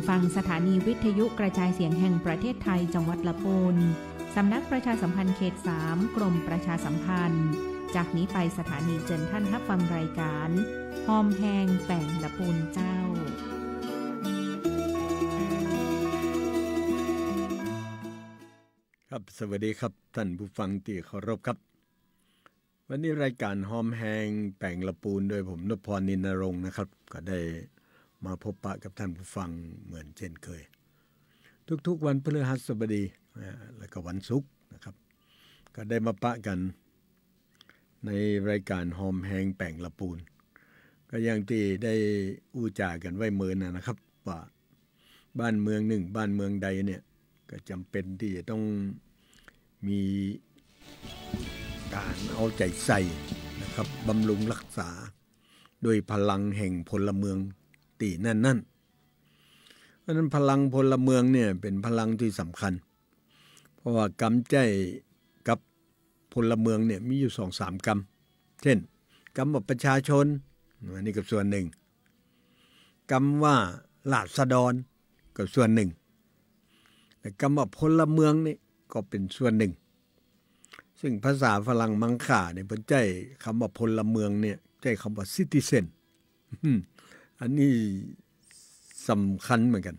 ฟังสถานีวิทยุกระจายเสียงแห่งประเทศไทยจังหวัดละปูนสำนักประชาสัมพันธ์เขต 3 กรมประชาสัมพันธ์จากนี้ไปสถานีเจิญท่านรับฟังรายการหอมแหงแป่งละปูนเจ้าครับสวัสดีครับท่านผู้ฟังที่เคารพครับวันนี้รายการหอมแหงแป่งละปูนโดยผมนพพร นินนรงค์นะครับก็ได้มาพบปะกับท่านผู้ฟังเหมือนเช่นเคยทุกๆวันพฤหัสบดีและก็วันศุกร์นะครับก็ได้มาปะกันในรายการหอมแหงแป่งละปูนก็อย่างที่ได้อู้จากันไว้เมินนะครับว่าบ้านเมืองหนึ่งบ้านเมืองใดเนี่ยก็จำเป็นที่จะต้องมีการเอาใจใส่นะครับบำรุงรักษาโดยพลังแห่งพลเมืองตีนั่นเพราะนั้นพลังพลเมืองเนี่ยเป็นพลังที่สำคัญเพราะว่ากำใจกับพลเมืองเนี่ยมีอยู่ 2-3 กำเช่นกำว่าประชาชนอันนี้ก็ส่วนหนึ่งกำว่าราษฎรก็ส่วนหนึ่งแต่คำว่าพลเมืองนี่ก็เป็นส่วนหนึ่งซึ่งภาษาฝรั่งมังค่าเนี่ยเพิ่นใช้คำว่าพลเมืองเนี่ยใช้คำว่า citizen อันนี้สำคัญเหมือนกัน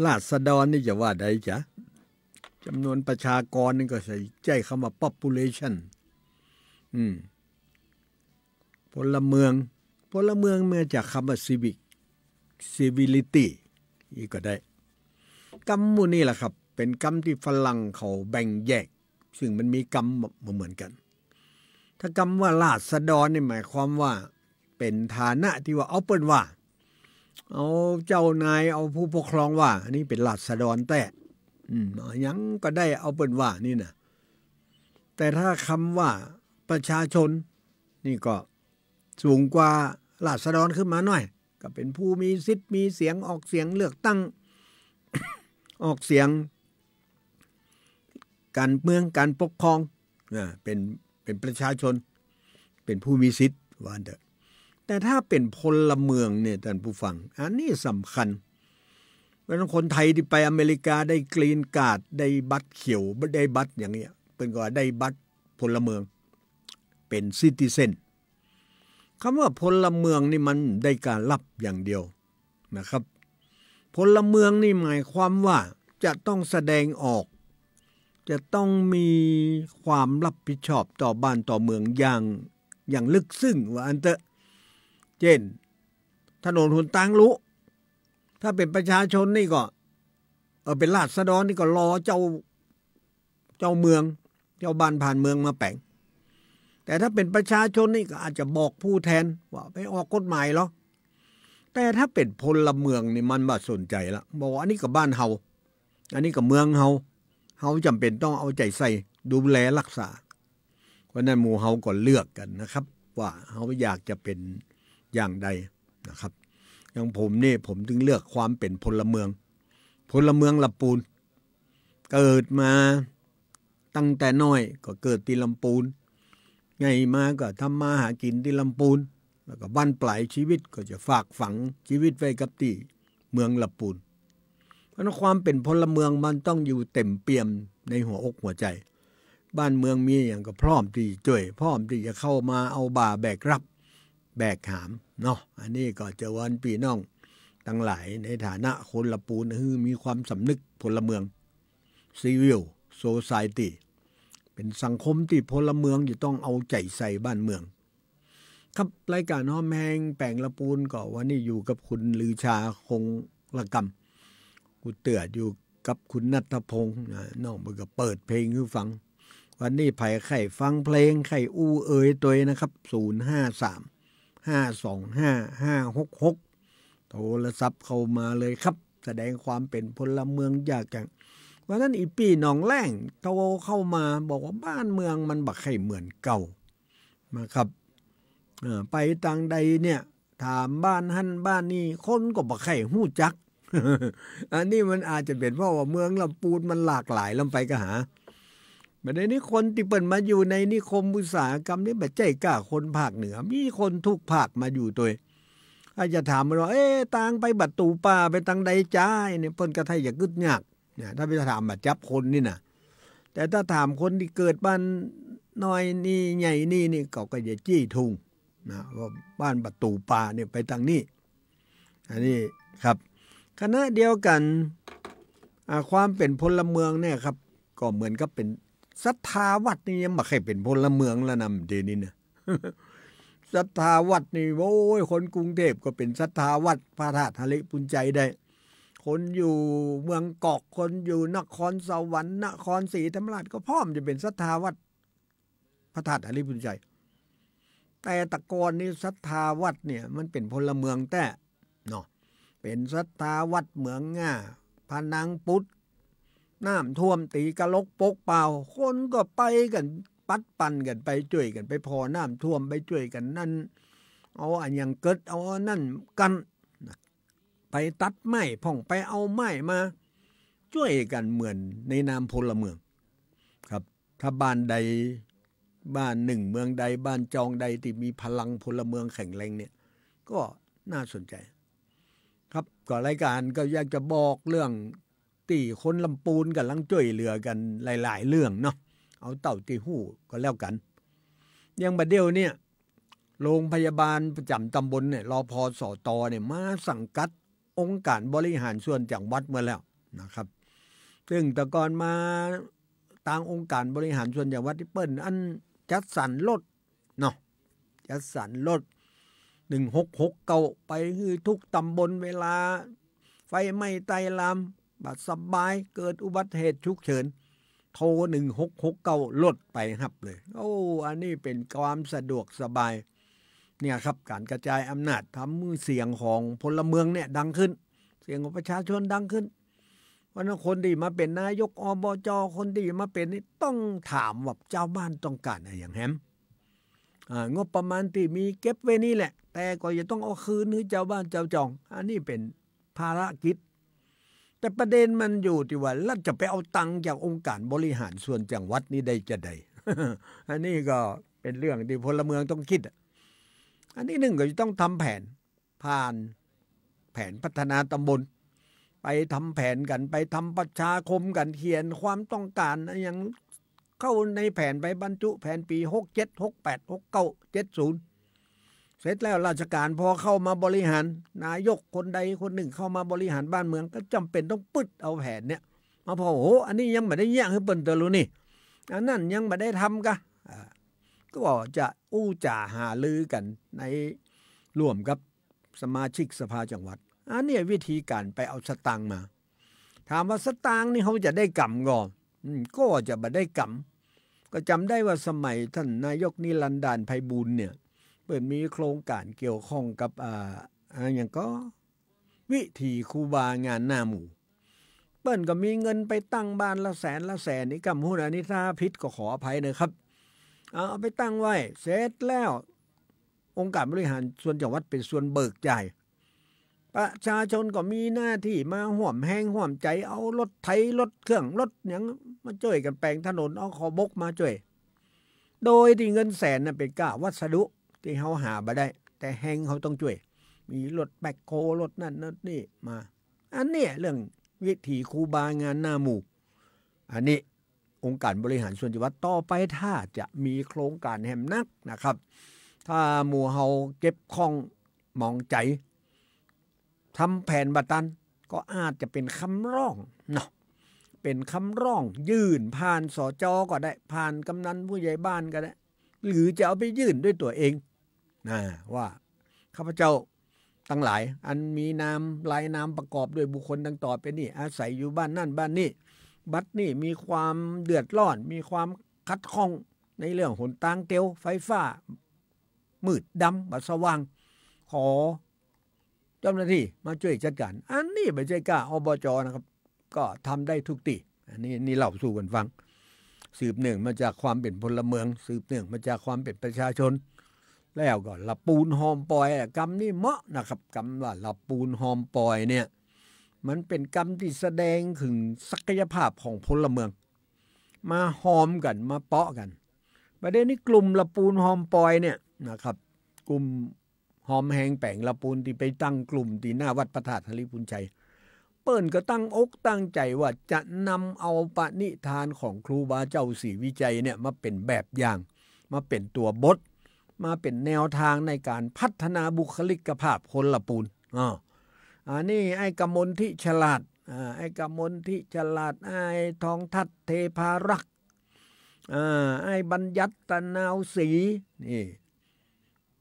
ราษฎรนี่จะว่าใดจ๊ะจำนวนประชากรนี่ก็ใช้คำว่า population พลเมืองมาจากคำว่า civility อีกก็ได้กรรมหมู่นี่แหละครับเป็นกรรมที่ฝรั่งเขาแบ่งแยกซึ่งมันมีกรรมเหมือนกันถ้ากรรมว่าราษฎรนี่หมายความว่าเป็นฐานะที่ว่าเอาเปิ้นว่าเอาเจ้านายเอาผู้ปกครองว่าอันนี้เป็นราษฎรแต่ยังก็ได้เอาเปิ้นว่านี่นะแต่ถ้าคำว่าประชาชนนี่ก็สูงกว่าราษฎรขึ้นมาหน่อยก็เป็นผู้มีสิทธิ์มีเสียงออกเสียงเลือกตั้ง ออกเสียงการเมืองการปกครองเป็นประชาชนเป็นผู้มีสิทธิ์ว่าเถอะแต่ถ้าเป็นพลเมืองเนี่ยท่านผู้ฟังอันนี้สำคัญเพราะคนไทยที่ไปอเมริกาได้กรีนการ์ดได้บัตรเขียวได้บัตรอย่างเงี้ยเป็นก็ได้บัตรพลเมืองเป็นซิติเซนคำว่าพลเมืองนี่มันได้การรับอย่างเดียวนะครับพลเมืองนี่หมายความว่าจะต้องแสดงออกจะต้องมีความรับผิดชอบต่อบ้านต่อเมืองอย่างลึกซึ้งว่าอันเตอะเช่นถนนหนทางรู้ถ้าเป็นประชาชนนี่ก็เป็นราษฎรนี่ก็รอเจ้าเมืองเจ้าบ้านผ่านเมืองมาแป่งแต่ถ้าเป็นประชาชนนี่ก็อาจจะบอกผู้แทนว่าไปออกกฎหมายหรอแต่ถ้าเป็นพลเมืองนี่มันบ่สนใจละบอกว่าอันนี้ก็บ้านเฮาอันนี้ก็เมืองเฮาจำเป็นต้องเอาใจใส่ดูแลรักษาเพราะนั้นหมู่เฮาก็เลือกกันนะครับว่าเฮาอยากจะเป็นอย่างใดนะครับอย่างผมนี่ผมถึงเลือกความเป็นพลเมืองละปูนเกิดมาตั้งแต่น้อยก็เกิดที่ลำปูนไงมาก็ทำมาหากินที่ลำปูนแล้วก็บั้นปลายชีวิตก็จะฝากฝังชีวิตไว้กับที่เมืองละปูนเพราะความเป็นพลเมืองมันต้องอยู่เต็มเปี่ยมในหัวอกหัวใจบ้านเมืองมีอย่างก็พร้อมที่ช่วยพร้อมที่จะเข้ามาเอาบ่าแบกรับแบกหามเนาะอันนี้ก็จะวันพี่น้องทั้งหลายในฐานะคนละปูนมีความสำนึกพลเมือง Civil Society เป็นสังคมที่พลเมืองจะต้องเอาใจใส่บ้านเมืองครับรายการหอมแหงแป่งละปูนก็วันนี้อยู่กับคุณลือชาคงละกำกูเตืออยู่กับคุณณัฐพงษ์น้องมันก็เปิดเพลงให้ฟังวันนี้ไผ่ไข่ฟังเพลงไข่อู้เอ๋ยตัวนะครับ053-525-566โทรศัพท์เข้ามาเลยครับแสดงความเป็นพลเมืองอยากจังวันนั้นอีปีหนองแร่งโทรเข้ามาบอกว่าบ้านเมืองมันบักไข่เหมือนเก่านะครับไปต่างใดเนี่ยถามบ้านหั่นบ้านนี่คนก็บักไข่ฮู้จัก อันนี้มันอาจจะเป็นเพราะว่าเมืองลำปูนมันหลากหลายลำไปก็หาบัดนี้คนที่เปิ่นมาอยู่ในนิคมอุตสาหกรรมนี่บ่ใจกล้าคนภาคเหนือมีคนทุกภาคมาอยู่ตัว ถ้าจะถามมันว่าต่างไปบัดตูป่าไปตังใดจ้าเนี่ยเพิ่นก็ไทยอย่ากึดยากเนี่ยถ้าไปถามบัดจับคนนี่น่ะแต่ถ้าถามคนที่เกิดบ้านน้อยนี่ใหญ่นี่เขาก็จะจี้ทุงนะว่าบ้านบัดตูป่าเนี่ยไปทางนี้อันนี้ครับคณะเดียวกันความเป็นพลเมืองเนี่ยครับก็เหมือนกับเป็นศรัทธาวัดนี่ยังไม่เคยเป็นพลเมืองแล้วนะเดี๋ยวนี้นะ ศรัทธาวัดนี่โอ้ยคนกรุงเทพก็เป็นศรัทธาวัดพระธาตุทะเลปุญใจได้คนอยู่เมืองกอกคนอยู่นครสวรรค์นครศรีธรรมราชก็พร้อมจะเป็นศรัทธาวัดพระธาตุทะเลปุญใจแต่ตะกอนนี่ศรัทธาวัดเนี่ยมันเป็นพลเมืองแต่เนาะเป็นศรัทธาวัดเหมืองง่าพนังพุทธน้ำท่วมตีกะลกปกเปล่าคนก็ไปกันปัดปั่นกันไปช่วยกันไปพอน้ำท่วมไปช่วยกันนั่นเอาอันยังเกิดเอานั่นกันไปตัดไม้พ่องไปเอาไม้มาช่วยกันเหมือนในนามพลเมืองครับถ้าบ้านใดบ้านหนึ่งเมืองใดบ้านจองใดที่มีพลังพลเมืองแข็งแรงเนี่ยก็น่าสนใจครับก็รายการก็อยากจะบอกเรื่องตีคนลำปูนกันลังช่วยเหลือกันหลายๆเรื่องเนาะเอาเต่าตีหู้ก็แล้วกันยังบัดเดียวเนี่ยโรงพยาบาลประจำตำบลเนี่ยรพสตเนี่ยมาสังกัดองค์การบริหารส่วนจังหวัดเมื่อแล้วนะครับซึ่งแต่ก่อนมาทางองค์การบริหารส่วนจังหวัดที่เปิ้นอันจัดสรรรถเนาะจัดสรรรถ1669ไปคือทุกตำบลเวลาไฟไหม้ไตลามบัดสบายเกิดอุบัติเหตุฉุกเฉินโทร1669ลดไปครับเลยโอ้อันนี้เป็นความสะดวกสบายเนี่ยครับการกระจายอำนาจทำมือเสียงของพลเมืองเนี่ยดังขึ้นเสียงของประชาชนดังขึ้นเพราะนั้นคนที่มาเป็นนายกอบจคนที่มาเป็นนี่ต้องถามว่าเจ้าบ้านต้องการอะไรอย่างแฮมงบประมาณที่มีเก็บไว้นี่แหละแต่ก็จะต้องเอาคืนให้เจ้าบ้านเจ้าจองอันนี้เป็นภารกิจแต่ประเด็นมันอยู่ที่ว่าเราจะไปเอาตังค์จากองค์การบริหารส่วนจังหวัดนี้ได้จะใด อันนี้ก็เป็นเรื่องที่พลเมืองต้องคิดอันนี้หนึ่งก็จะต้องทำแผนผ่านแผนพัฒนาตำบลไปทำแผนกันไปทำประชาคมกันเขียนความต้องการอย่างเข้าในแผนไปบรรจุแผนปี67 68 69 70เสร็จแล้วราชการพอเข้ามาบริหารนายกคนใดคนหนึ่งเข้ามาบริหารบ้านเมืองก็จำเป็นต้องปึดเอาแผนเนี่ยมาพอโอ้อันนี้ยังไม่ได้แยกให้เปิ้นเตรู้นี่อันนั้นยังไม่ได้ทำกะก็จะจ่าหาลือกันในร่วมกับสมาชิกสภาจังหวัดอันนี้วิธีการไปเอาสตางค์มาถามว่าสตางค์นี่เขาจะได้กำก่อนก็จะไม่ได้กำก็จำได้ว่าสมัยท่านนายกนิรันดร์ไพบูลย์เนี่ยเปิดมีโครงการเกี่ยวข้องกับอย่างก็วิธีครูบางานหน้าหมู่เปิ้นก็มีเงินไปตั้งบ้านละแสนนี่กำหุ้นอันนี้ถ้าผิดก็ขออภัยนะครับเอาไปตั้งไว้เสร็จแล้วองค์การบริหารส่วนจังหวัดเป็นส่วนเบิกจ่ายประชาชนก็มีหน้าที่มาห่วมแห้งห่วมใจเอารถไถรถเครื่องรถอย่างมาช่วยกันแปลงถนนเอาขอบกมาช่วยโดยที่เงินแสนน่ะเป็นค่าวัสดุที่เขาหาบ่ได้แต่แห้งเขาต้องช่วยมีรถแบคโฮรถนั่นนี่มาอันนี้เรื่องวิถีครูบางานหน้าหมู่อันนี้องค์การบริหารส่วนจังหวัดต่อไปถ้าจะมีโครงการแห่มนักนะครับถ้าหมู่เฮาเก็บข้องมองใจทำแผนบัตันก็อาจจะเป็นคำร้องเนาะเป็นคำร้องยื่นผ่านสจ.ก็ได้ผ่านกำนันผู้ใหญ่บ้านก็ได้หรือจะเอาไปยื่นด้วยตัวเองว่าข้าพเจ้าทั้งหลายอันมีนามลายนามประกอบด้วยบุคคลดังต่อไปนี้อาศัยอยู่บ้านนั่นบ้านนี้บัดนี้มีความเดือดร้อนมีความขัดข้องในเรื่องหนทางเตียวไฟฟ้ามืดดำบัดสว่างขอเจ้าหน้าที่มาช่วยจัดการอันนี้ไม่ใช่กล้าอบจ.นะครับก็ทำได้ทุกที่อันนี้เล่าสู่กันฟังสืบเนื่องมาจากความเป็นพลเมืองสืบเนื่องมาจากความเป็นประชาชนแล้วก็ละปูนหอมปอยกรรมนี่เหมาะนะครับกรรมว่าละปูนหอมปอยเนี่ยมันเป็นกรรมที่แสดงถึงศักยภาพของพลเมืองมาหอมกันมาเปาะกันประเด็นนี้กลุ่มละปูนหอมปอยเนี่ยนะครับกลุ่ม หอมแหงแป่งละปูนที่ไปตั้งกลุ่มที่หน้าวัดพระธาตุธริพุนชัยเปิ้นก็ตั้งอกตั้งใจว่าจะนำเอาปณิธานของครูบาเจ้าศรีวิจัยเนี่ยมาเป็นแบบอย่างมาเป็นตัวบทมาเป็นแนวทางในการพัฒนาบุคลิกภาพคนละปูนอันนี้ไอ้กมลที่ฉลาดไอ้กมลที่ฉลาดไอ้ทองทัตเทพารักษ์ไอ้บัญญัติตะนาวศรีนี่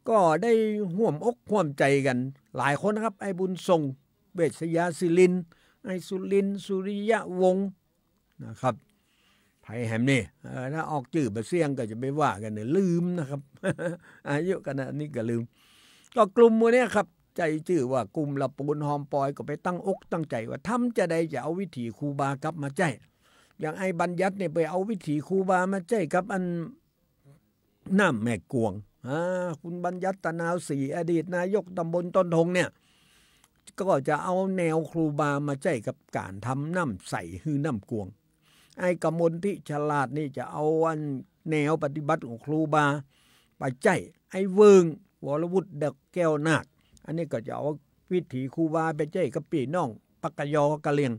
ก็ได้ห่วมอกห่วมใจกันหลายคนนะครับไอ้บุญทรงเวชยาศิลินไอ้สุรินทร์สุริยะวงศ์นะครับไผแหมนี่ถ้าออกชื่อบ่เสียงก็จะไม่ว่ากันเนี่ยลืมนะครับ อายุขนาดนี้ก็ลืมก็กลุ่มพวกนี้ครับใจชื่อว่ากลุ่มละปูนหอมปอยก็ไปตั้งอกตั้งใจว่าทำจะได้จะเอาวิถีครูบากลับมาใจอย่างไอ้บัญญัติเนี่ยไปเอาวิถีครูบามาใจกับอันน้ำแม่กวงคุณบัญญัติตะนาวศรีอดีตนายกตำบลต้นทงเนี่ยก็จะเอาแนวครูบามาใจกับการทำน้ำใสฮือน้ำกวงไอ้กมลที่ฉลาดนี่จะเอาอันแนวปฏิบัติของครูบาไปใจไอ้เวิงวรวุฒิเด็กแก้วนาคอันนี้ก็จะเอาวิถีครูบาไปใจกับพี่น้องปักกยอกะเลียง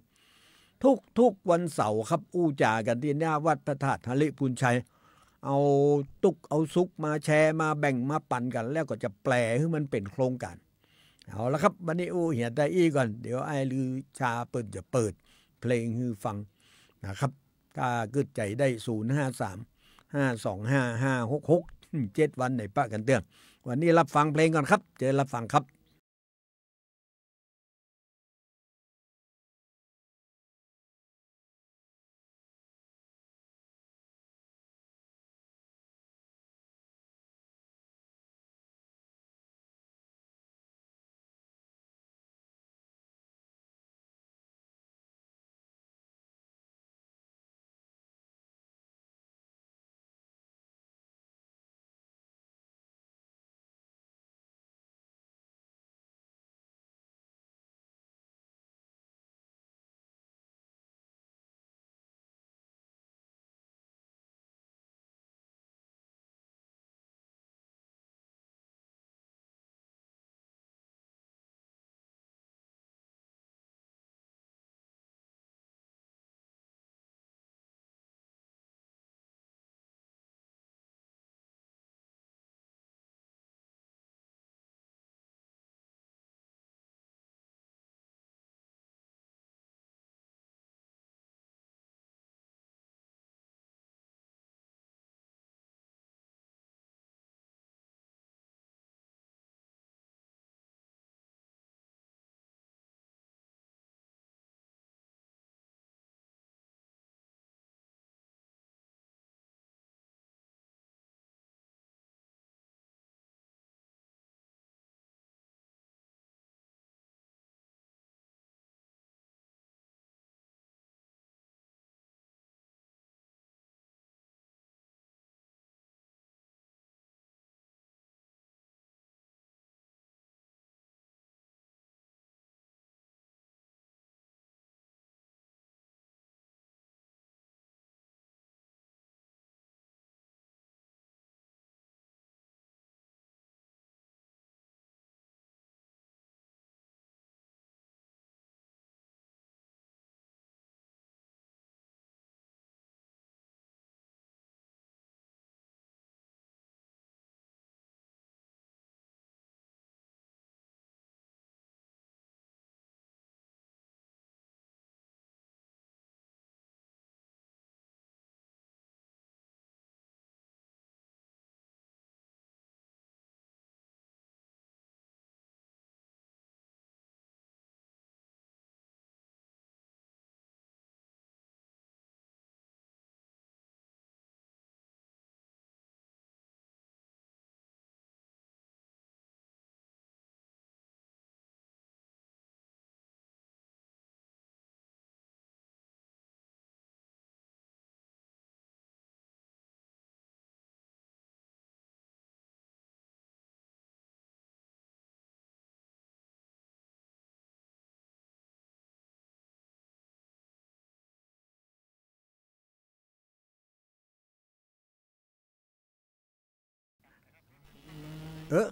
ทุกวันเสาร์ครับอู้จากันที่หน้าวัดพระธาตุธริพุนชัยเอาตุกเอาซุกมาแชร์มาแบ่งมาปั่นกันแล้วก็จะแปลให้มันเป็นโครงการเอาละครับวันนี้อู้เหียดได้อีก่อนเดี๋ยวไอ้ลือชาเปิดจะเปิดเพลงให้ฟังนะครับถ้ากึดใจได้053 525 566 7วันในปะกันเตือนวันนี้รับฟังเพลงก่อนครับเจอรับฟังครับ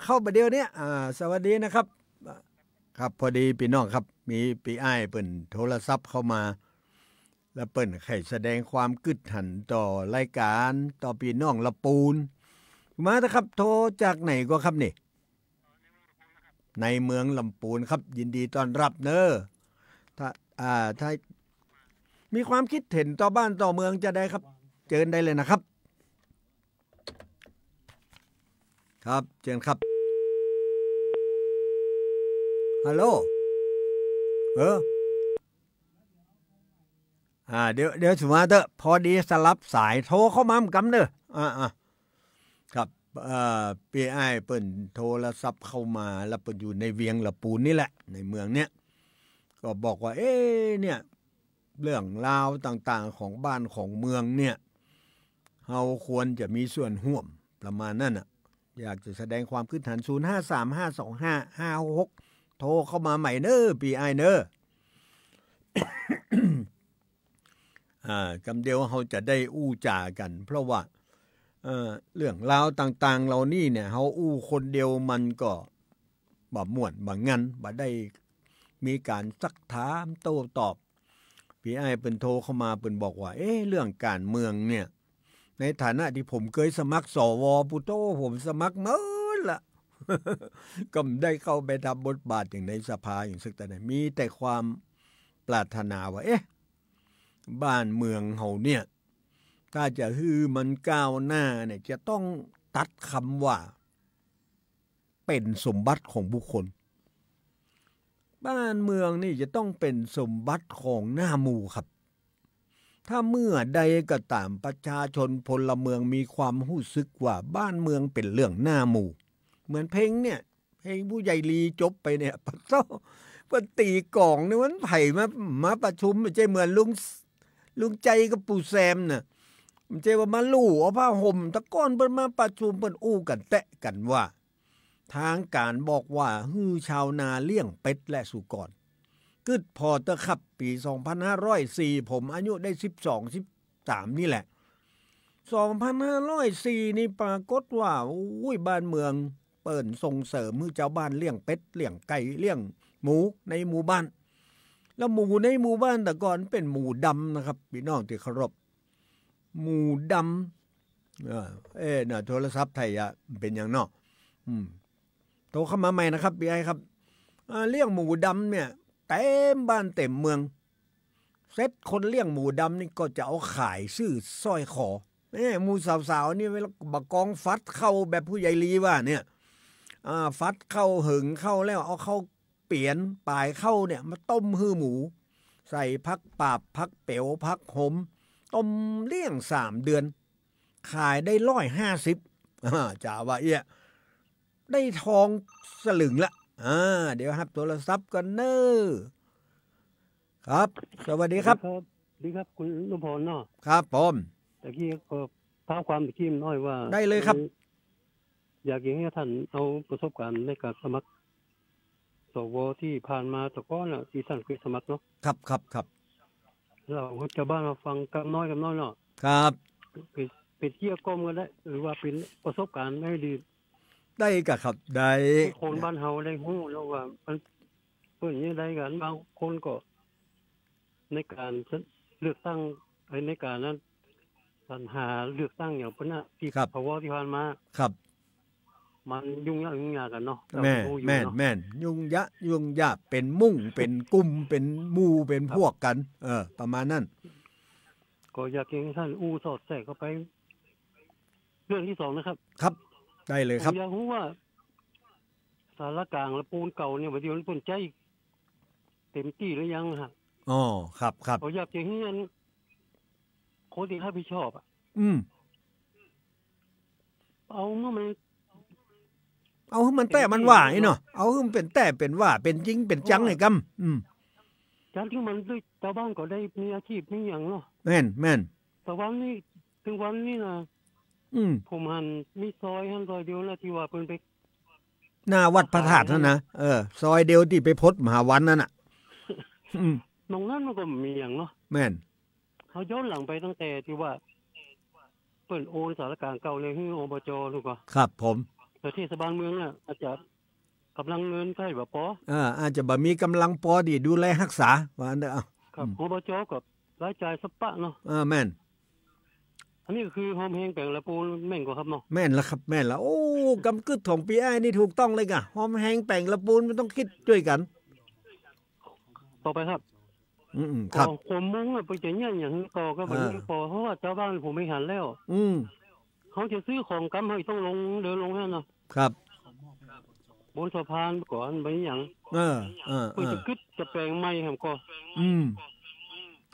เข้าประเดี๋ยวนี้สวัสดีนะครับครับพอดีพี่น้องครับมีพี่อ้ายเปิ้นโทรศัพท์เข้ามาแล้วเปิ้นให้แสดงความกึดหันต่อรายการต่อพี่น้องละปูนมาเถอะครับโทรจากไหนก็ครับนี่ในเมืองลำปูนครับยินดีต้อนรับเนอะถ้ามีความคิดเห็นต่อบ้านต่อเมืองจะได้ครับเชิญได้เลยนะครับครับเชิญครับฮัลโหลเดี๋ยวสุมาเตอพอดีสลับสายโทรเข้ามากำเด้อครับพี่อ้ายเปิ้นโทรศัพท์เข้ามาแล้วเปิ้นอยู่ในเวียงละปูนนี่แหละในเมืองเนี้ยก็บอกว่าเนี่ยเรื่องราวต่างๆของบ้านของเมืองเนี่ยเฮาควรจะมีส่วนร่วมประมาณนั้นน่ะอยากจะแสดงความคิดเห็น05352556โทรเข้ามาใหม่เด้อพี่อ้ายเด้อกำเดียวเฮาจะได้อู้จากันเพราะว่าเรื่องราวต่างๆเหล่านี้เนี่ยเฮาอู้คนเดียวมันก็บ่ม่วนบ่งั้นบ่ได้มีการซักถามโต้ตอบพี่อ้ายเปิ้นโทรเข้ามาเปิ้นบอกว่าเรื่องการเมืองเนี่ยในฐานะที่ผมเคยสมัครสวปุโตผมสมัครมาละก็ได้เข้าไปทำบทบาทอย่างในสภาอย่างสักแต่ไหนมีแต่ความปรารถนาว่าบ้านเมืองเฮาเนี่ยถ้าจะฮือมันก้าวหน้าเนี่ยจะต้องตัดคำว่าเป็นสมบัติของบุคคลบ้านเมืองนี่จะต้องเป็นสมบัติของหน้าหมู่ครับถ้าเมื่อใดก็ตามประชาชนพลเมืองมีความรู้สึกว่าบ้านเมืองเป็นเรื่องหน้าหมู่เหมือนเพลงผู้ใหญ่ลีจบไปเนี่ยปะโตเพิ่นตีกลองนี่มันไผมาประชุมไม่ใช่เหมือนลุงใจกับปู่แซมน่ะมันใจว่ามาลู่เอาผ้าห่มตะก้อนเพิ่นมาประชุมเพิ่นอู้กันแตะกันว่าทางการบอกว่าฮือชาวนาเลี้ยงเป็ดและสุกรกึดพอเตอะครับปี2504ผมอายุได้13นี่แหละ2504นี่ปรากฏว่าบ้านเมืองเปิ่นส่งเสริมให้เจ้าบ้านเลี้ยงเป็ดเลี้ยงไก่เลี้ยงหมูในหมู่บ้านแล้วหมูในหมู่บ้านแต่ก่อนเป็นหมูดำนะครับพี่น้องที่เคารพหมูดำน่ะโทรศัพท์ไทยเป็นอย่างเนาะโทรเข้ามาใหม่นะครับพี่ไอ้ครับเลี้ยงหมูดำเนี่ยเต็มบ้านเต็มเมืองเซ็ตคนเลี้ยงหมูดำนี่ก็จะเอาขายซื้อสร้อยคอหมูสาวๆนี่เวลาบักกองฟัดเข้าแบบผู้ใหญ่ลีว่าเนี่ยฟัดเข้าหึงเข้าแล้วเอาเข้าเปลี่ยนปลายเข้าเนี่ยมาต้มหื้อหมูใส่พักปาบพักเป๋วพักหมต้มเลี้ยง3 เดือนขายได้150จ่าว่าได้ทองสลึงละเดี๋ยวครับโทรศัพท์กันเนอะครับสวัสดีครับดีครับคุณลุงพลเนาะครับผมตะกี้ก็ท้าความตะกี้น้อยว่าได้เลยครับอยากให้ท่านเอาประสบการณ์ในการสมัครสวที่ผ่านมาตะก้อนที่ท่านเคยสมัครเนาะครับเราชาวบ้านมาฟังกันน้อยเนาะครับเป็นเกี่ยวก้มกันได้หรือว่าเป็นประสบการณ์ได้ดีได้ก็ครับได้คนบ้านเฮาได้ฮู้แล้วว่ามันเพิ่นยังได้กันบางคนก็ในการเลือกตั้งในการนั้นสรรหาเลือกตั้งอย่างเพิ่นน่ะที่พวที่ผ่านมาครับมันยุ่งยากกันเนาะแม่นยุ่งยากเป็นมุ่งเป็นกลุ่มเป็นหมู่เป็นพวกกันประมาณนั้นก็อยากให้ท่านอู้สอดแทรกเข้าไปเรื่องที่2นะครับครับได้เลยครับอยากรู้ว่าสารกลางและปูนเก่าเนี่ยว่าที่มันเพิ่นใจเต็มที่หรือยังฮะครับก็อยากจะให้คนที่รับผิดชอบเอาเมื่อมันเอาให้มันแต่มันว่าไอ้เนาะเอาให้มันเป็นแต่เป็นว่าเป็นจริงเป็นจังไอ้กำจังที่มันด้วยชาวบ้านก็ได้มีอาชีพมีอย่างเนาะแม่นแต่วันนี้ถึงวันนี้นะผมหันมีซอยเดียวนะที่ว่าเพิ่นไปหน้าวัดพระธาตุนั่นนะซอยเดียวที่ไปพดมหาวันนั่นน่ะตรงนั้นมันก็มีอย่างเนาะแม่นเขาย้อนหลังไปตั้งแต่ที่ว่าเปิ้นโอนสารกลางเก่าเลยให้อบจถูกป่ะครับผมไป แต่เทศบาลเมืองน่ะอาจจะกำลังเงินใกล้บ่พออาจจะบ่มีกำลังพอดีดูแลรักษาว่าอันเด้อครับอบจก็รายจ่ายสปะเนาะแม่นอันนี้ก็คือหอมแห้งแปลงละปูนแม่นกว่าครับเนาะแม่นละครับแม่นละโอ้กำกึดของปีอ้ายนี่ถูกต้องเลยกะหอมแห้งแป้งละปูนมันต้องคิดด้วยกันต่อไปครับครับผมมุ้งไปจะเนี่ยอย่างต่อก็แบบนี้พอเพราะว่าเจ้าบ้านผมไม่หันแล้วเขาจะซื้อของกำให้ต้องลงเดินลงแค่เนาะครับบนสะพานก่อนไปอย่างเพื่อจะกึดจะแปลงไม้ครับก็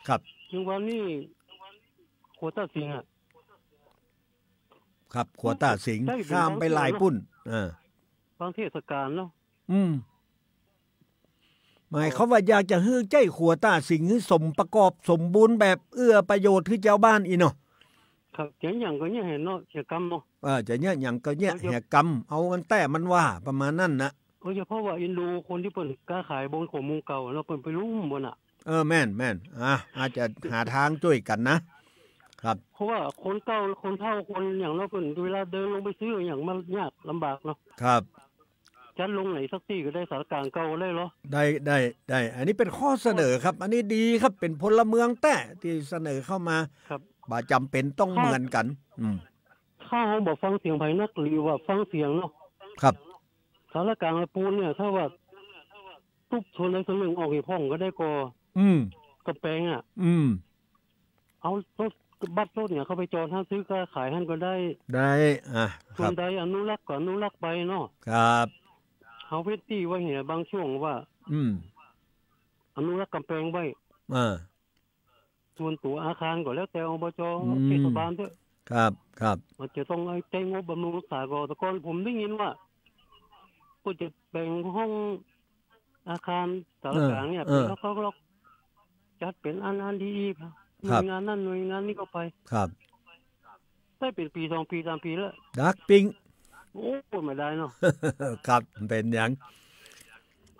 ครับถึงวันนี้โควต้าสิงอ่ะครับโควต้าสิงข้ามไปหลายปุ้นบางเทศกาลเนาะหมายเขาว่าอยากจะฮื้อใจโควต้าสิงให้สมประกอบสมบูรณ์แบบเอื้อประโยชน์ให้เจ้าบ้านอีเนาะครับอย่างก็เนี่ยเห็นเนาะเกี่ยวกับเนาะจะเนี่ยอย่างก็เนี่ยแหกกรรมเอากันแต่มันว่าประมาณนั้นนะเฉพาะว่าอินดูคนที่เปิดค้าขายบนของมุงเก่าเราเปิดไปรุ่มบนอ่ะแม่นอาจจะหาทางช่วยกันนะครับเพราะว่าคนเก่าคนเฒ่าคนอย่างเราเปิดเวลาเดินลงไปซื้ออย่างมันยากลำบากเนาะครับจัดลงไหนสักที่ก็ได้สถานการณ์เก่าเลยเหรอได้อันนี้เป็นข้อเสนอครับอันนี้ดีครับเป็นพลเมืองแต่ที่เสนอเข้ามาครับบ่จำเป็นต้องเหมือนกันถ้าเราบอกฟังเสียงภายนักหรือว่าฟังเสียงเนาะครับสารกลางละปูนเนี่ยถ้าว่าทุกชนในสลึงออกให้พ่องก็ได้กกระแปงอ่ะเอารถบัตรรถเนี่ยเขาไปจอดห้างซื้อก็ขายห้างก็ได้ส่วนใดอนุรักษ์ก็อนุรักษ์ไปเนาะครับเขาเวทีไว้เห็นบางช่วงว่าอนุรักษ์กำแพงไว้ส่วนตัวอาคารก็แล้วแต่อบจเทศบาลเถอะครับมันจะต้องใช้งบบำรุงรักษาก่อนแต่ก่อนผมได้ยินว่าก็จะแบ่งห้องอาคารสารกลางเนี่ยเป็นเขาจัดเป็นอันดีครับหน่วยงานนั่นหน่วยงานนี้ก็ไปครับได้เป็นปี2 ปี 3 ปีแล้วดักปิ้งโอ้ไม่ได้เนาะครับเป็นอย่าง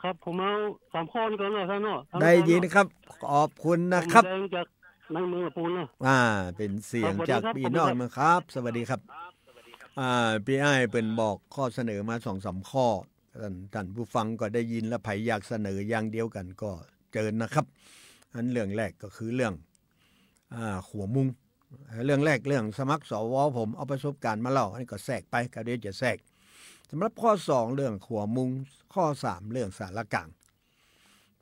ครับผมเอา3 ข้อนี้ก่อนเนาะท่านเนาะได้ยินครับขอบคุณนะครับจากในเมืองปูนนะเป็นเสียงจากพี่น้องนะครับสวัสดีครับพี่อ้ายเป็นบอกข้อเสนอมา 2-3 ข้อท่านผู้ฟังก็ได้ยินและไผอยากเสนออย่างเดียวกันก็เชิญนะครับอันเรื่องแรกก็คือเรื่องขัวมุงเรื่องแรกเรื่องสมัครสวผมเอาประสบการณ์มาเล่าอันนี้ก็แทรกไปก็เดี๋ยวจะแทรกสำหรับข้อ2เรื่องขัวมุงข้อ3เรื่องสารกลาง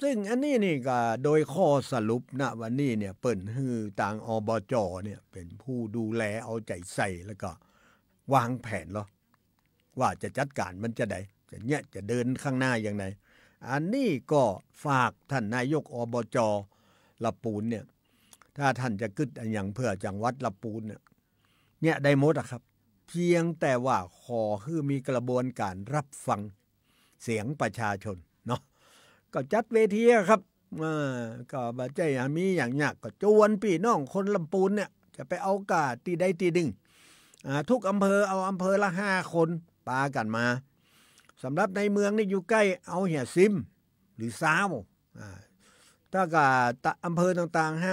ซึ่งอันนี้นี่ก็โดยข้อสรุปณวันนี้เนี่ยเปิ้นฮือทางอบจเนี่ยเป็นผู้ดูแลเอาใจใส่แล้วก็วางแผนเหรอว่าจะจัดการมันจะได้จะเดินข้างหน้าอย่างไรอันนี้ก็ฝากท่านนายกอบจละปูนเนี่ยถ้าท่านจะกึดอย่างเพื่อจังหวัดละปูนเนี่ยได้หมดอะครับเพียงแต่ว่าขอคือมีกระบวนการรับฟังเสียงประชาชนเนาะก็จัดเวทีครับก็บ่ใจมีอย่างยากก็จวนพี่น้องคนลำปูนเนี่ยจะไปเอากาตีใดตีดึงทุกอำเภอเอาอำเภอละ5 คนปากันมาสำหรับในเมืองนี่อยู่ใกล้เอาเหี่ยซิมหรือซ้าวถ้ากับอำเภอต่างๆ57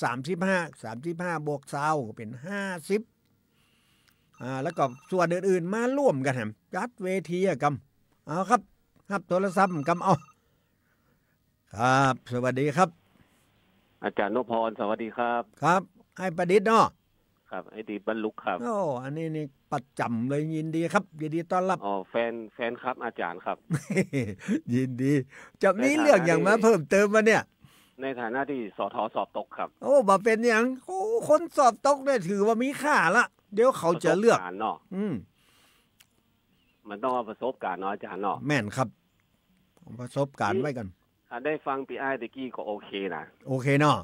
35บวกซาวก็เป็น50แล้วก็ส่วนอื่นๆมาร่วมกันจัดเวทีกำเอาครับโทรศัพท์กำเอาครับสวัสดีครับอาจารย์นพพรสวัสดีครับครับให้ประดิษฐ์เนาะครับไอ้ดีบรรลุครับอันนี้นี่ประจำเลยยินดีครับยินดีต้อนรับแฟนครับอาจารย์ครับ ยินดีจะมีเรื่องอย่างมาเพิ่มเติมมาเนี่ยในฐานะที่สทสอบตกครับบ่เป็นอย่างคนสอบตกได้ถือว่ามีค่าละเดี๋ยวเขาจะเลือกมันต้องเอาประสบการณ์เนาะอาจารย์เนาะแม่นครับประสบการณ์ไว้กันได้ฟังพี่อ้ายตะกี้ก็โอเคนะโอเคเนาะ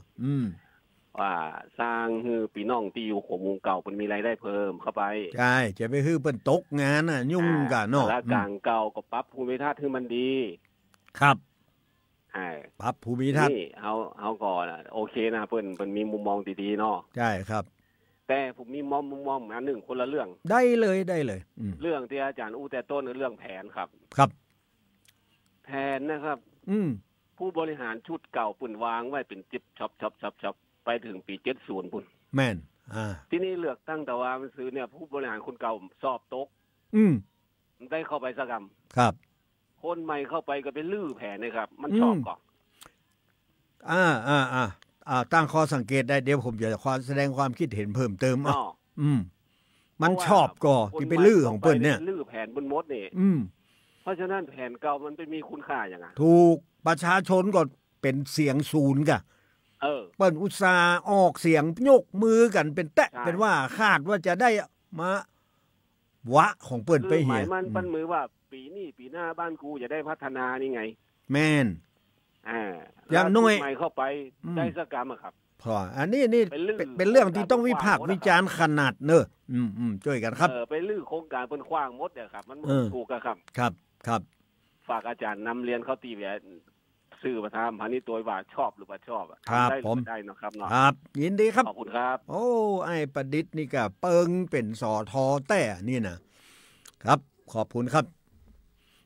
ว่าสร้างฮือพี่น้องที่อยู่ขมุงเก่าเพิ่นมีรายได้เพิ่มเข้าไปใช่จะไปฮือเปิ้นตกงานน่ะยุ่งกันเนาะแล้วกลางเก่าก็ปรับภูมิทัศน์ให้มันดีครับปรับภูมิทัศน์นี่เฮาก็โอเคนะเพิ่นมีมุมมองดีๆเนาะใช่ครับแต่ผมมีมุมมองอันนึงคนละเรื่องได้เลยเรื่องที่อาจารย์อู้แต่ต้นคือเรื่องแผนครับแผนนะครับผู้บริหารชุดเก่าปุ่นวางไว้เป็นจิ๊บช็อปไปถึงปี70ปุ่นแม่น ที่นี่เลือกตั้งแต่ว่ามันซื้อเนี่ยผู้บริหารคนเก่าสอบตกได้เข้าไปสักกรรมครับคนใหม่เข้าไปก็เป็นลื้อแผนนะครับมันชอบก่อนตั้งข้อสังเกตได้เดี๋ยวผมจะแสดงความคิดเห็นเพิ่มเติมมันชอบก่อที่ไปลื้อของเปิ้นเนี่ยลื้อแผนบนมดนี่เพราะฉะนั้นแผนเก่ามันไปมีคุณค่าอย่างไงถูกประชาชนก็เป็นเสียงศูนย์กะเปิ้นอุตส่าห์ออกเสียงยกมือกันเป็นแตะเป็นว่าคาดว่าจะได้มาวะของเปิ้นไปเหียมันปั้นมือว่าปีนี้ปีหน้าบ้านกูจะได้พัฒนานี่ไงแม่นอย่างน้อยใหม่เข้าไปได้สักกรรมครับพออันนี้เป็นเรื่องที่ต้องวิพากษ์วิจารณ์ขนาดเนอะช่วยกันครับไปลื้อโครงการเปิ้นขว้างหมดเนี่ยครับมันถูกครับครับฝากอาจารย์นำเรียนเขาตีแหวนสื่อประธานพาณิชย์ตัวว่าชอบหรือว่าชอบครับผมได้นะครับเนาะครับยินดีครับขอบคุณครับโอ้ไอ้ประดิษฐ์นี่ก็เปิงเป็นสอทอแต่นี่นะครับขอบคุณครับ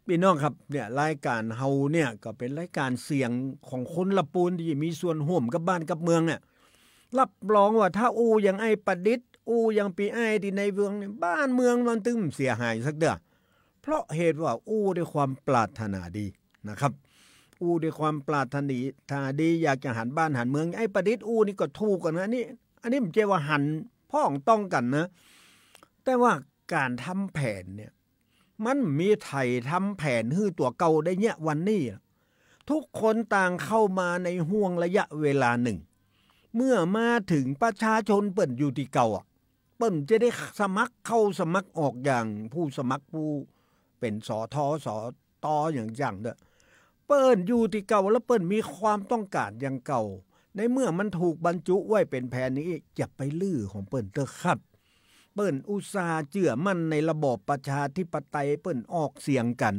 พี่น้องครับเนี่ยรายการเฮาเนี่ยก็เป็นรายการเสียงของคนละปูนที่มีส่วนร่วมกับบ้านกับเมืองเนี่ยรับรองว่าถ้าอูอย่างไอ้ประดิษฐ์อูอย่างปีไอ้ที่ในเมืองเนี่ยบ้านเมืองมันตึมเสียหายสักเด้อเพราะเหตุว่าอูด้วยความปรารถนาดีนะครับอูด้วยความปรารถนาดีอยากจะหันบ้านหันเมืองไอ้ประดิษฐ์อูนี่ก็ถูกกันนะนี่อันนี้มันเจว่าหันพ้องต้องกันนะแต่ว่าการทำแผนเนี่ยมันมีไทยทำแผนฮื้อตัวเก่าได้เนี่ยวันนี้ทุกคนต่างเข้ามาในห่วงระยะเวลาหนึ่งเมื่อมาถึงประชาชนเปิ้นอยู่ที่เก่าเปิ้นจะได้สมัครเข้าสมัครออกอย่างผู้สมัครผู้เป็นสทสตอย่างเด้อเปิ้นอยู่ที่เก่าแล้วเปิ้นมีความต้องการอย่างเก่าในเมื่อมันถูกบรรจุไว้เป็นแผนนี้จะไปลื้อของเปิ้นเด้อครับเปิ้นอุตสาห์เชื่อมั่นในระบอบประชาธิปไตยเปิ้นออกเสียงกัน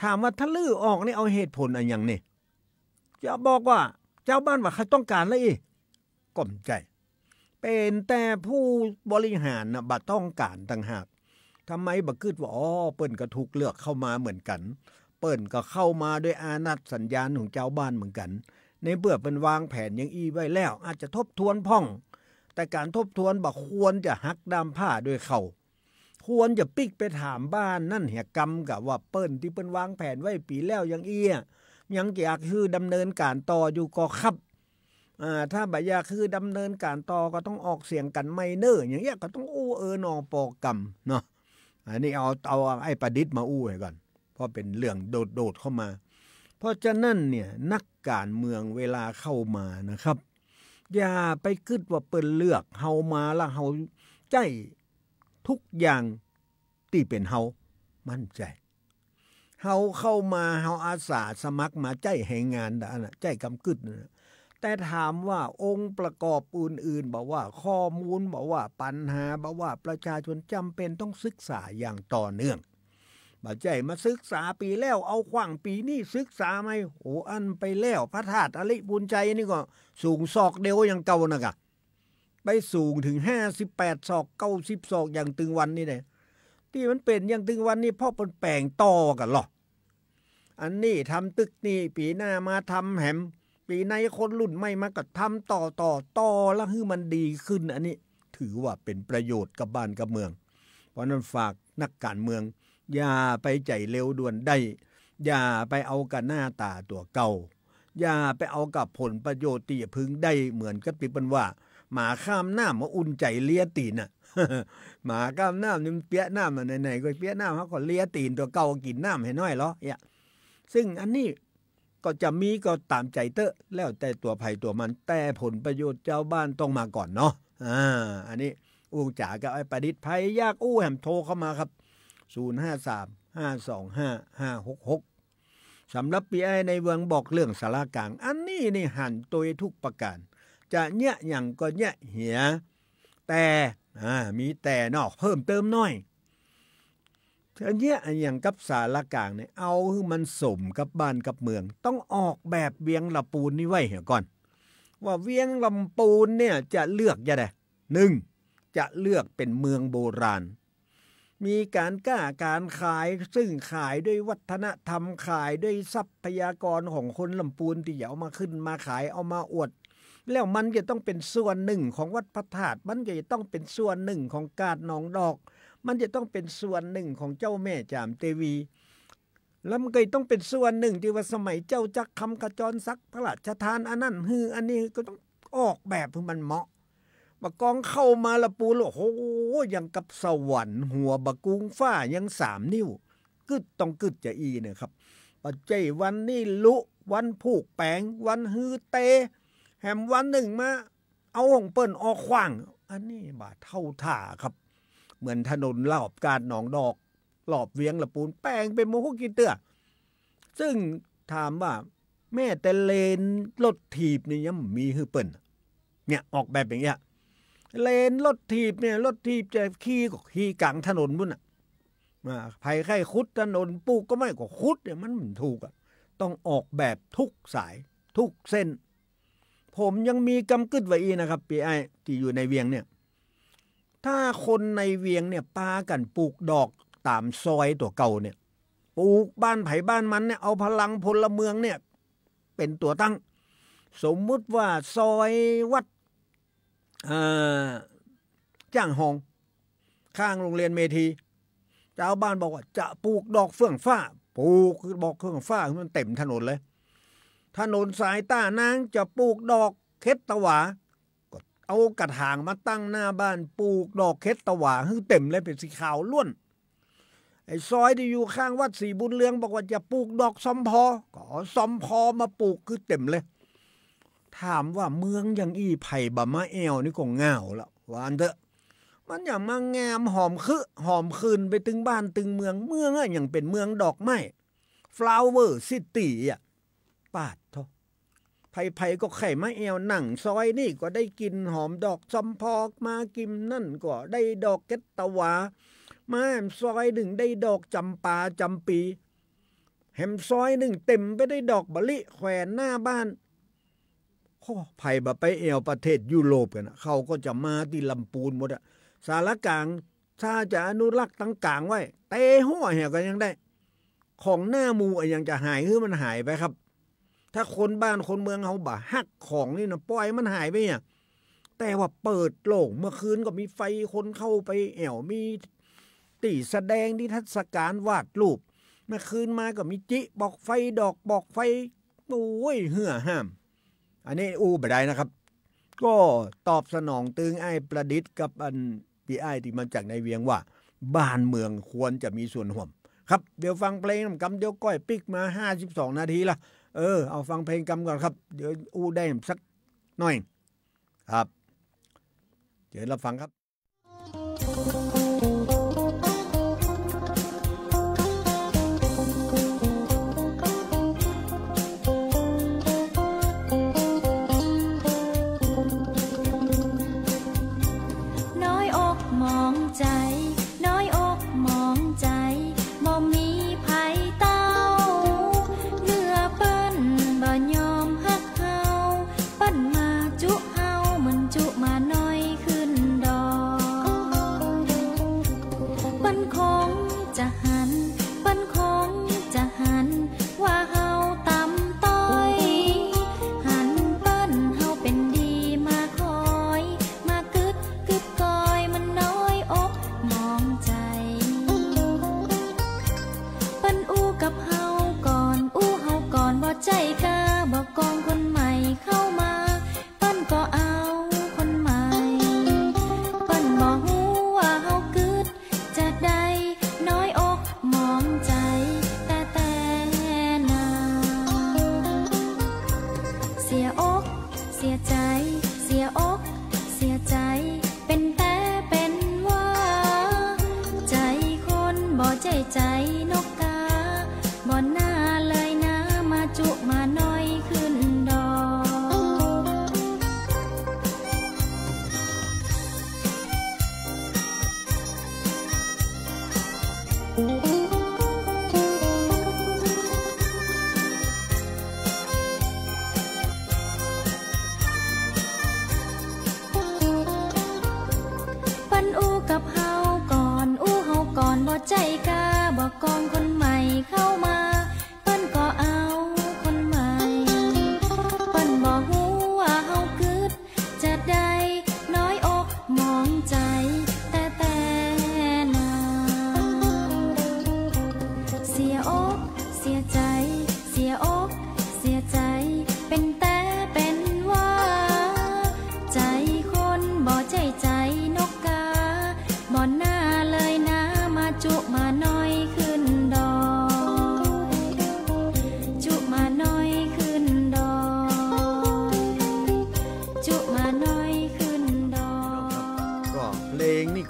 ถามว่าถ้าลื้อออกนี่เอาเหตุผลอะไรอย่างนี่จะบอกว่าเจ้าบ้านว่าใครต้องการเลยก้มใจเป็นแต่ผู้บริหารน่ะบ่ต้องการต่างหากทำไมบ่คิดว่าเปิ้นก็ถูกเลือกเข้ามาเหมือนกันเปิ้นก็เข้ามาด้วยอานัตสัญญาณของเจ้าบ้านเหมือนกันในเบื่อเป็นวางแผนอย่างอี้ไว้แล้วอาจจะทบทวนพ่องแต่การทบทวนบ่ควรจะหักดามผ้าด้วยเขาควรจะปิ๊กไปถามบ้านนั่นเหี่ยกรรมกับว่าเปิ้นที่เปิ้นวางแผนไว้ปีแล้วอย่างอี้ยังอยากคือดำเนินการต่ออยู่ก็ครับถ้าบ่อยากคือดำเนินการต่อก็ต้องออกเสียงกันไม่เน้ออย่างเงี้ยก็ต้องอู้นอปอกรรมเนาะอันนี้เอาไอ้ประดิษฐ์มาอู้ให้ก่อนเพราะเป็นเรื่องโดดเข้ามาเพราะฉะนั้นเนี่ยนักการเมืองเวลาเข้ามานะครับอย่าไปคิดว่าเปิ้นเลือกเฮามาแล้วเฮาใจทุกอย่างที่เป็นเฮามั่นใจเฮาเข้ามาเฮาอาสาสมัครมาใจให้งานน่ะใจกำกึดนะแต่ถามว่าองค์ประกอบอื่นๆบอกว่าข้อมูลบอกว่าปัญหาบอกว่าประชาชนจำเป็นต้องศึกษาอย่างต่อเนื่องบ่ใจมาศึกษาปีแล้วเอาขว้างปีนี้ศึกษาไหมอันไปแล้วพระธาตุอริบุญใจนี่ก็สูงศอกเดียวอย่างเก่านะกะไปสูงถึง58ศอก90ศอกอย่างตึงวันนี่เลยที่มันเป็นอย่างตึงวันนี่เพราะเป็นแปลงต่อกันหรออันนี้ทำตึกนี่ปีหน้ามาทำแหมปีในคนรุ่นใหม่มาก็ทำต่อแล้วให้มันดีขึ้นอันนี้ถือว่าเป็นประโยชน์กับบ้านกับเมืองเพราะนั้นฝากนักการเมืองอย่าไปใจเร็วด่วนได้อย่าไปเอากับหน้าตาตัวเก่าอย่าไปเอากับผลประโยชน์ที่จะพึงได้เหมือนกับที่เป็นว่าหมาข้ามน้ำมาอุ่นใจเลียตีนน่ะ หมาข้ามน้ำนี่เปียน้ำไหนๆก็เปียน้ำเขาก็เลียตีนตัวเก่ากินน้ำให้น้อยเหรอเนี่ยซึ่งอันนี้ก็จะมีก็ตามใจเตอะแล้วแต่ตัวภัยตัวมันแต่ผลประโยชน์เจ้าบ้านต้องมาก่อนเนาะอันนี้อู้จ๋ากับไอ้ประดิษฐ์ภัยยากอู้แหมโทรเข้ามาครับ053-525-566สำหรับปีไอในเมืองบอกเรื่องสารกลางอันนี้นี่หันตัวทุกประการจะเนี่ยอย่างก็เนี่ยเหียแต่มีแต่นอกเพิ่มเติมน้อยอันเนี้ยอย่างกับสารกลางเนี่ยเอาให้มันสมกับบ้านกับเมืองต้องออกแบบเวียงลำปูนนี่ไว้เหี่ยก่อนว่าเวียงลำปูนเนี่ยจะเลือกยังไง1จะเลือกเป็นเมืองโบราณมีการก้าการขายซึ่งขายด้วยวัฒนธรรมขายด้วยทรัพยากรของคนลำปูนที่เอามาขึ้นมาขายเอามาอวด แล้วมันจะต้องเป็นส่วนหนึ่งของวัดพระธาตุมันจะต้องเป็นส่วนหนึ่งของกาดหนองดอกมันจะต้องเป็นส่วนหนึ่งของเจ้าแม่จามเทวีแล้วมันก็ต้องเป็นส่วนหนึ่งที่ว่าสมัยเจ้าจักรคำขจรศักดิ์พระราชทานอันนั้นอันนี้ก็ต้องออกแบบให้มันเหมาะบะกองเข้ามาละปูโอ้โหยังกับสวรรค์หัวบะกุงฟ้ายัง3 นิ้วกึดต้องกึดจะอีเนี่ยครับปัจจัยวันนี้ลุวันผูกแปงวันฮือเตแหมวันหนึ่งมาเอาของเปิ้นออกขว้างอันนี้บาเท่าท่าครับเหมือนถนนรอบกาดหนองดอกรอบเวียงละปูนแปลงเป็นโมโหกิเตื้อซึ่งถามว่าแม่แต่เลนรถถีบนี่ยังมีฮือเปิ้นเนี่ยออกแบบอย่างเงี้ยเลนรถถีบเนี่ยรถถีบจะขี่ก็ขี่กลางถนนบุ่นน่ะภัยไข้คุดถนนปลูกก็ไม่ก็คุดเนี่ยมันถูกอ่ะต้องออกแบบทุกสายทุกเส้นผมยังมีกำกึดไว้อีนะครับพี่ไอ้ที่อยู่ในเวียงเนี่ยถ้าคนในเวียงเนี่ยปากันปลูกดอกตามซอยตัวเก่าเนี่ยปลูกบ้านไผ่บ้านมันเนี่ยเอาพลังพลเมืองเนี่ยเป็นตัวตั้งสมมุติว่าซอยวัดจ้างหองข้างโรงเรียนเมธีเจ้าบ้านบอกว่าจะปลูกดอกเฟื่องฟ้าปลูกคือบอกเฟื่องฟ้ามันเต็มถนนเลยถนนสายต้านางจะปลูกดอกเคสตะหวาก็เอากระถางมาตั้งหน้าบ้านปลูกดอกเคสตะหวาให้เต็มเลยเป็นสีขาวล้วนไอ้ซอยที่อยู่ข้างวัดศรีบุญเรืองบอกว่าจะปลูกดอกซอมพอก็ซอมพอมาปลูกคือเต็มเลยถามว่าเมืองอย่างอีไผ่บะมะแอวนี่ก็ง่าวละว่าอันเถอะมันอย่างมางามหอมคืนไปถึงบ้านถึงเมืองอะอย่างเป็นเมืองดอกไม้ flower city อ่ะปาดเถอะไผ่ก็ไข่มะแอวหนังซอยนี่ก็ได้กินหอมดอกซอมพอกมากิมนั่นก็ได้ดอกเกตตะวามาแหมซอยหนึ่งได้ดอกจำปาจำปีแหมซอยหนึ่งเต็มไปได้ดอกมะลิแขวนหน้าบ้านไผ่บะไปแอวประเทศยุโรปกันเขาก็จะมาที่ลำปูนหมดอะสารกลางถ้าจะอนุรักษ์ตั้งกลางไว้เตะหัวเหี่ยก็ยังได้ของหน้ามูยังจะหายคือมันหายไปครับถ้าคนบ้านคนเมืองเขาบ่ฮักของนี่นะปล่อยมันหายไปเนี่ยแต่ว่าเปิดโล่งเมื่อคืนก็มีไฟคนเข้าไปแอวมีตีแสดงนิทรรศการวาดรูปเมื่อคืนมาก็มีจิบอกไฟดอกบอกไฟโอ้ยเหื่อห้ามอันนี้บ่ได้นะครับก็ตอบสนองตึงไอ้ประดิษฐ์กับอันพี่ไอ้ที่มาจากในเวียงว่าบ้านเมืองควรจะมีส่วนร่วมครับเดี๋ยวฟังเพลงกำเดี๋ยวก้อยปิกมา52 นาทีละเอาฟังเพลงกำก่อนครับเดี๋ยวได้สักหน่อยครับเดี๋ยวเราฟังครับใจกาบอกกอง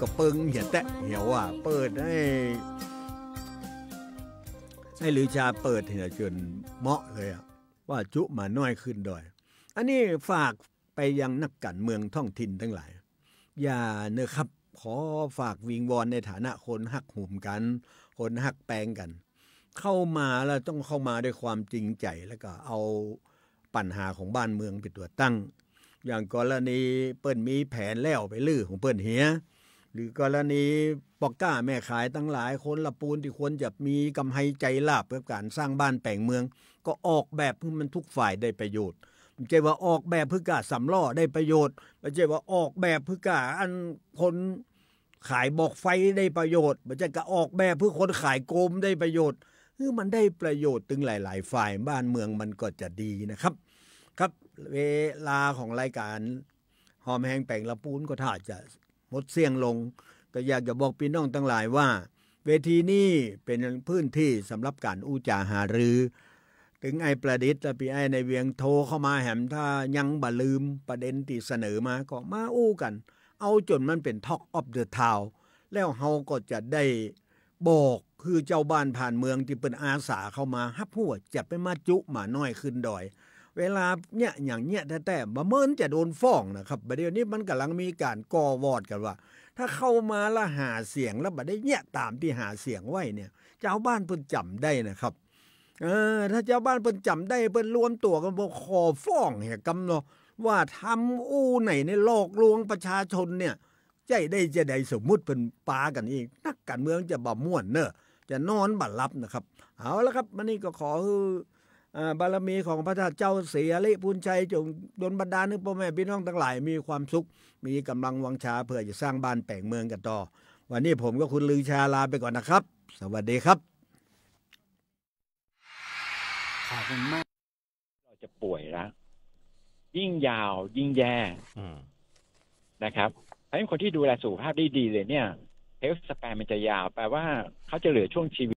ก็เปิงเหี่ยแตะเหี่ยวว่าเปิดให้ลือชาเปิดเหี่ยจนเหมาะเลยว่าจุมาน้อยขึ้นด้วยอันนี้ฝากไปยังนักการเมืองท้องถิ่นทั้งหลายอย่าเนอะครับขอฝากวิงวอนในฐานะคนฮักหุ่มกันคนฮักแปลงกันเข้ามาแล้วต้องเข้ามาด้วยความจริงใจแล้วก็เอาปัญหาของบ้านเมืองเป็นตัวตั้งอย่างกรณีเปิ้นมีแผนแล้วไปลื้อของเปิ้นเหียหรือกรณีปอกก้าแม่ขายทั้งหลายคนละปูนที่ควรจะมีกำไรใจลาบเพื่อการสร้างบ้านแปลงเมืองก็ออกแบบให้มันทุกฝ่ายได้ประโยชน์ไม่ใช่ว่าออกแบบเพื่อการสำล้อได้ประโยชน์ไม่ใช่ว่าออกแบบเพื่อการอันคนขายบอกไฟได้ประโยชน์ไม่ใช่ก็ออกแบบเพื่อคนขายโกมได้ประโยชน์คือมันได้ประโยชน์ถึงหลายๆฝ่ายบ้านเมืองมันก็จะดีนะครับครับเวลาของรายการหอมแห้งแปลงละปูนก็ถ้าจะหมดเสียงลงก็อยากจะบอกพี่น้องทั้งหลายว่าเวทีนี้เป็นพื้นที่สำหรับการอู้จาหารือถึงไอ้ประดิษฐ์และพี่ไอ้ในเวียงโทรเข้ามาแหมถ้ายังบ่ลืมประเด็นที่เสนอมาก็มาอู้กันเอาจนมันเป็น Talk of the Town แล้วเฮาก็จะได้บอกคือเจ้าบ้านผ่านเมืองที่เป็นอาสาเข้ามาฮับหัวจะไปมาจุมาน้อยขึ้นดอยเวลาเนี่ยอย่างเนี้ยแต่บ่เหมือนจะโดนฟ้องนะครับบัดเดี๋ยวนี้มันกำลังมีการก่อวอดกันว่าถ้าเข้ามาละหาเสียงแล้วบัดได้เนี่ยตามที่หาเสียงไว้เนี่ยเจ้าบ้านเพิ่นจำได้นะครับถ้าเจ้าบ้านเพิ่นจำได้เพิ่นรวมตัวกันบ่ขอฟ้องแหกำเนาะว่าทำอู้ไหนในหลอกลวงประชาชนเนี่ยใจได้จะได้สมมุติเพิ่นปากันอีกนักการเมืองจะบ่ม่วนเนอะจะนอนบ่หลับนะครับเอาละครับมื้อนี้ก็ขอบารมีของพระเจ้าเสียริพูนชัยจงดลบันดาลให้พ่อแม่พี่น้องทั้งหลายมีความสุขมีกำลังวังชาเพื่อจะสร้างบ้านแปลงเมืองกันต่อวันนี้ผมกับคุณลือชาลาไปก่อนนะครับสวัสดีครับขอบคุณมากเราจะป่วยแล้วยิ่งยาวยิ่งแย่นะครับเพราะฉะนั้นคนที่ดูแลสุขภาพได้ดีเลยเนี่ยเฮลท์สแปนมันจะยาวแปลว่าเขาจะเหลือช่วงชีวิต